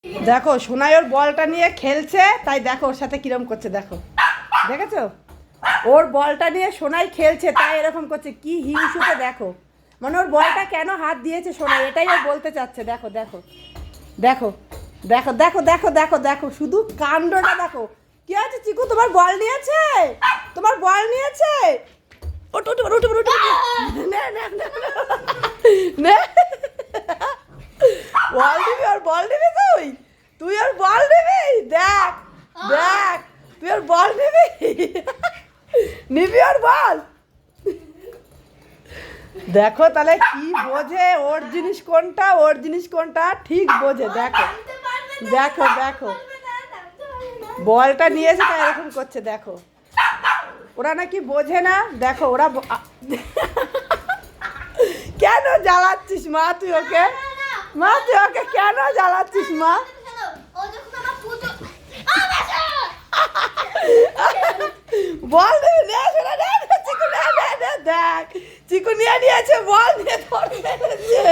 দেখো সোনাই ওর বলটা নিয়ে খেলছে, তাই দেখো ওর সাথে কিরম করছে, দেখো দেখেছো ওর বলটা নিয়ে সোনাই খেলছে তাই এরকম করছে, কি হিংসুতে দেখো, মানে ওর বলটা কেন হাত দিয়েছে সোনাই এটাই ও বলতে চাচ্ছে। দেখো দেখো দেখো দেখো দেখো দেখো দেখো দেখো শুধু কাণ্ডটা দেখো। কি আছে চিকু, তোমার বল নিয়েছে, তোমার বল নিয়েছে, ওঠ ওঠ ওঠ ওঠ নে নে নে নে বল দিবি, ওর বল দিবি, তুই তুই ওর বল দিবি, দেখ দেখ তুই ওর বল নিবি, নিবি ওর বল। দেখো তাহলে কি বোঝে, ওর জিনিস কোনটা ওর জিনিস কোনটা ঠিক বোঝে। দেখো দেখো দেখো বলটা নিয়েছে তাই এরকম করছে, দেখো ওরা নাকি বোঝে না। দেখো ওরা কেন জ্বালাচ্ছিস মা তুই ওকে, মা তুই ওকে কেন জ্বালাচ্ছিস মা? বল চিকু দেখ চিকু নিয়ে নিয়েছে, বল নিয়ে ধরে মেরেছে।